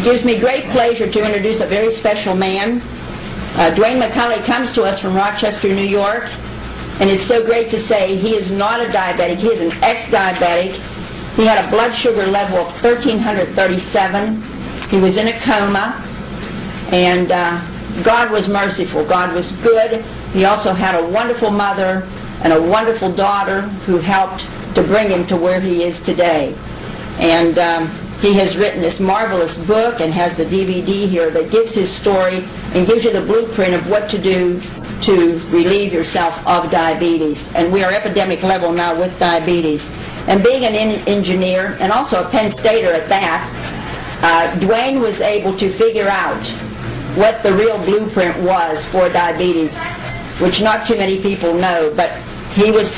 gives me great pleasure to introduce a very special man. Dwayne McCulley comes to us from Rochester, New York, and it's so great to say he is not a diabetic. He is an ex-diabetic. He had a blood sugar level of 1,337. He was in a coma, and God was merciful. God was good. He also had a wonderful mother and a wonderful daughter who helped to bring him to where he is today. And he has written this marvelous book and has the DVD here that gives his story and gives you the blueprint of what to do to relieve yourself of diabetes. And we are epidemic level now with diabetes. And being an engineer, and also a Penn Stater at that, Dwayne was able to figure out what the real blueprint was for diabetes, which not too many people know. But he was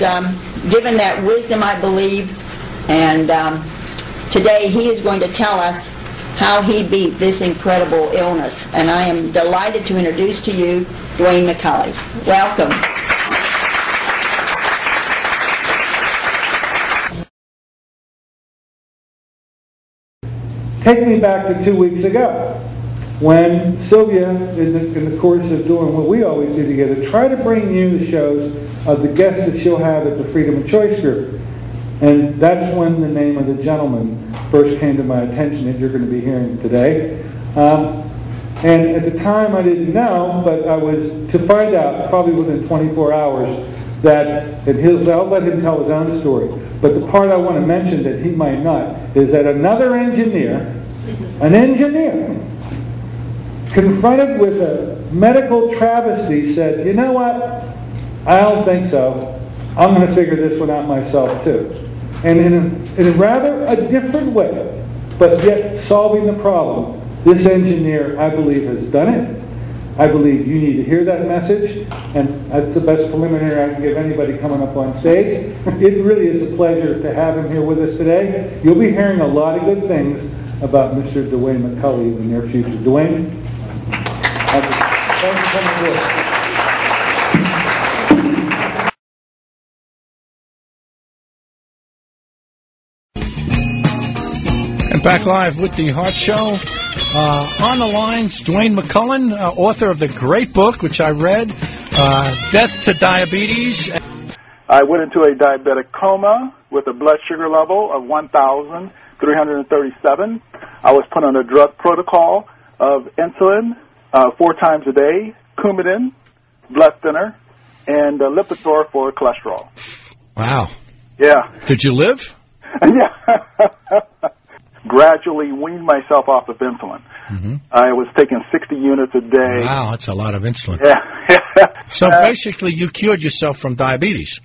given that wisdom, I believe, and today he is going to tell us how he beat this incredible illness. And I am delighted to introduce to you Dwayne McCulley. Welcome. Take me back to 2 weeks ago when Sylvia, in the course of doing what we always do together, try to bring you the shows of the guests that she'll have at the Freedom of Choice group. And that's when the name of the gentleman first came to my attention that you're going to be hearing today. And at the time I didn't know, but I was to find out probably within 24 hours that, and I'll let him tell his own story, but the part I want to mention that he might not is that another engineer, confronted with a medical travesty, said, you know what, I don't think so. I'm going to figure this one out myself too. And in a rather a different way, but yet solving the problem, this engineer, I believe, has done it. I believe you need to hear that message, and that's the best preliminary I can give anybody coming up on stage. It really is a pleasure to have him here with us today. You'll be hearing a lot of good things about Mr. Dwayne McCulley in the near future. Dwayne, thanks for coming forward. And back live with the Heart Show. On the lines, Dwayne McCulley, author of the great book, which I read, Death to Diabetes. I went into a diabetic coma with a blood sugar level of 1,337. I was put on a drug protocol of insulin 4 times a day, Coumadin, blood thinner, and Lipitor for cholesterol. Wow. Yeah. Did you live? Yeah. Gradually weaned myself off of insulin. Mm-hmm. I was taking 60 units a day. Wow, that's a lot of insulin. Yeah. So basically you cured yourself from diabetes.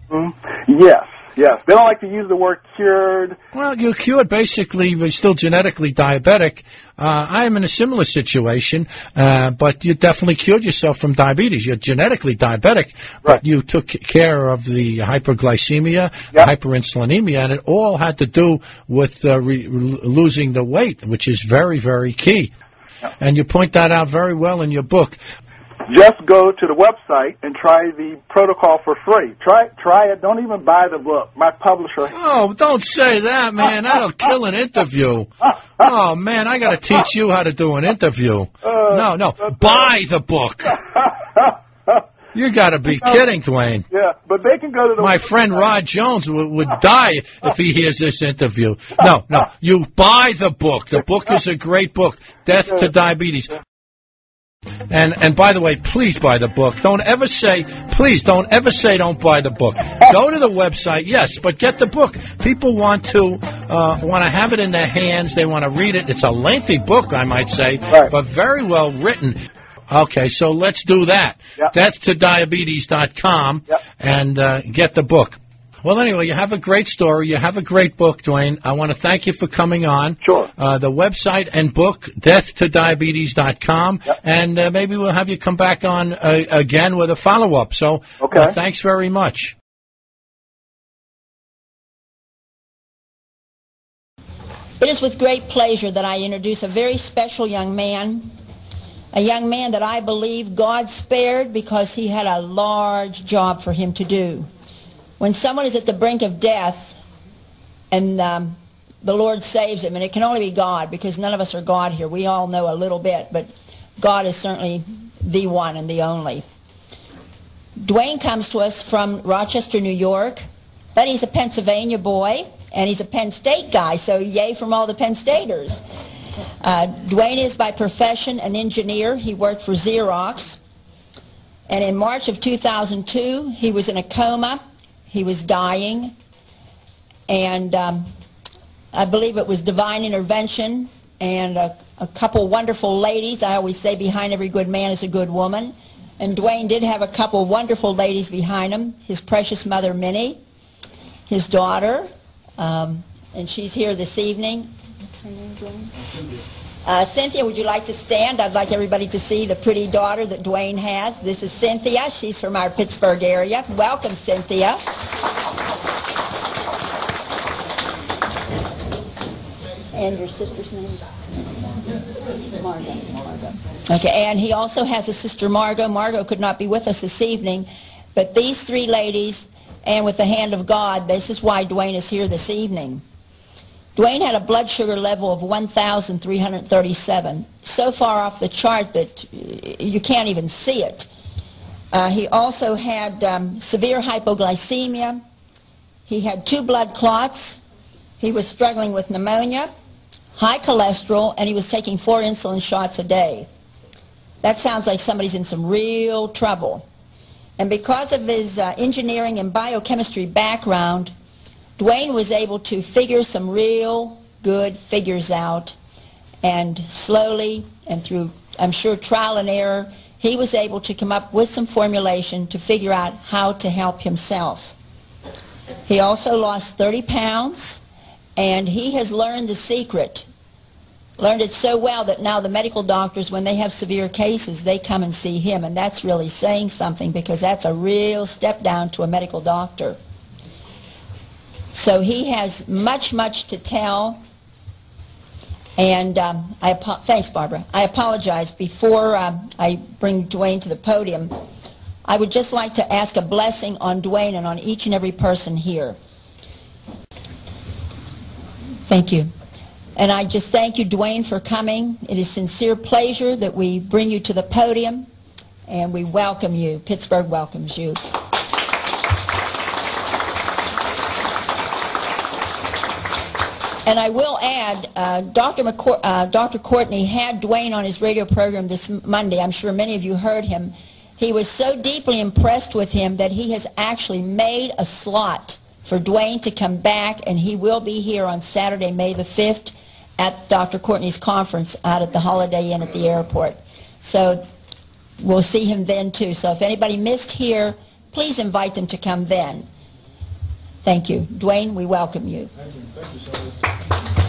Yes. Yes. They don't like to use the word cured. Well, you're cured basically, you're still genetically diabetic. I am in a similar situation, but you definitely cured yourself from diabetes. You're genetically diabetic, but you took care of the hyperglycemia, hyperinsulinemia, and it all had to do with losing the weight, which is very, very key. Yep. And you point that out very well in your book. Just go to the website and try the protocol for free. Try it. Don't even buy the book. My publisher. Oh, don't say that, man. That'll kill an interview. Oh, man, I got to teach you how to do an interview. No. Buy the book. You got to be kidding, Dwayne. Yeah, but they can go to the My friend Rod Jones would die if he hears this interview. No. You buy the book. The book is a great book, Death to Diabetes. And by the way, please buy the book. Don't ever say don't buy the book. Go to the website, yes, but get the book. People want to have it in their hands. They want to read it. It's a lengthy book, I might say, but very well written. Okay, so let's do that. Yep. Death2diabetes.com and get the book. Well, anyway, you have a great story. You have a great book, Dwayne. I want to thank you for coming on. Sure. The website and book, death2diabetes.com, and maybe we'll have you come back on again with a follow-up. So thanks very much. It is with great pleasure that I introduce a very special young man, a young man that I believe God spared because he had a large job for him to do. When someone is at the brink of death and the Lord saves him, and it can only be God, because none of us are God here. We all know a little bit, but God is certainly the one and the only. Dwayne comes to us from Rochester, New York, but he's a Pennsylvania boy, and he's a Penn State guy, so yay from all the Penn Staters. Dwayne is by profession an engineer. He worked for Xerox, and in March of 2002, he was in a coma. He was dying, and I believe it was divine intervention, and a couple wonderful ladies. I always say behind every good man is a good woman. And Dwayne did have a couple wonderful ladies behind him. His precious mother, Minnie, his daughter, and she's here this evening. What's her name, Dwayne? Cynthia, would you like to stand? I'd like everybody to see the pretty daughter that Dwayne has. This is Cynthia. She's from our Pittsburgh area. Welcome, Cynthia. And your sister's name? Margot. Okay, and he also has a sister, Margot. Margot could not be with us this evening, but these three ladies, and with the hand of God, this is why Dwayne is here this evening. Dwayne had a blood sugar level of 1,337, so far off the chart that you can't even see it. He also had severe hypoglycemia. He had 2 blood clots. He was struggling with pneumonia, high cholesterol, and he was taking 4 insulin shots a day. That sounds like somebody's in some real trouble. And because of his engineering and biochemistry background, Dwayne was able to figure some real good figures out, and slowly and through, I'm sure, trial and error, he was able to come up with some formulation to figure out how to help himself. He also lost 30 pounds, and he has learned the secret. Learned it so well that now the medical doctors, when they have severe cases, they come and see him, and that's really saying something, because that's a real step down to a medical doctor. So he has much, much to tell, and thanks, Barbara. I apologize. Before I bring Dwayne to the podium, I would just like to ask a blessing on Dwayne and on each and every person here. Thank you. And I just thank you, Dwayne, for coming. It is a sincere pleasure that we bring you to the podium, and we welcome you. Pittsburgh welcomes you. And I will add, Dr. Courtney had Dwayne on his radio program this Monday. I'm sure many of you heard him. He was so deeply impressed with him that he has actually made a slot for Dwayne to come back, and he will be here on Saturday, May the 5th, at Dr. Courtney's conference out at the Holiday Inn at the airport. So we'll see him then too. So if anybody missed here, please invite them to come then. Thank you. Dwayne, we welcome you. Thank you so much.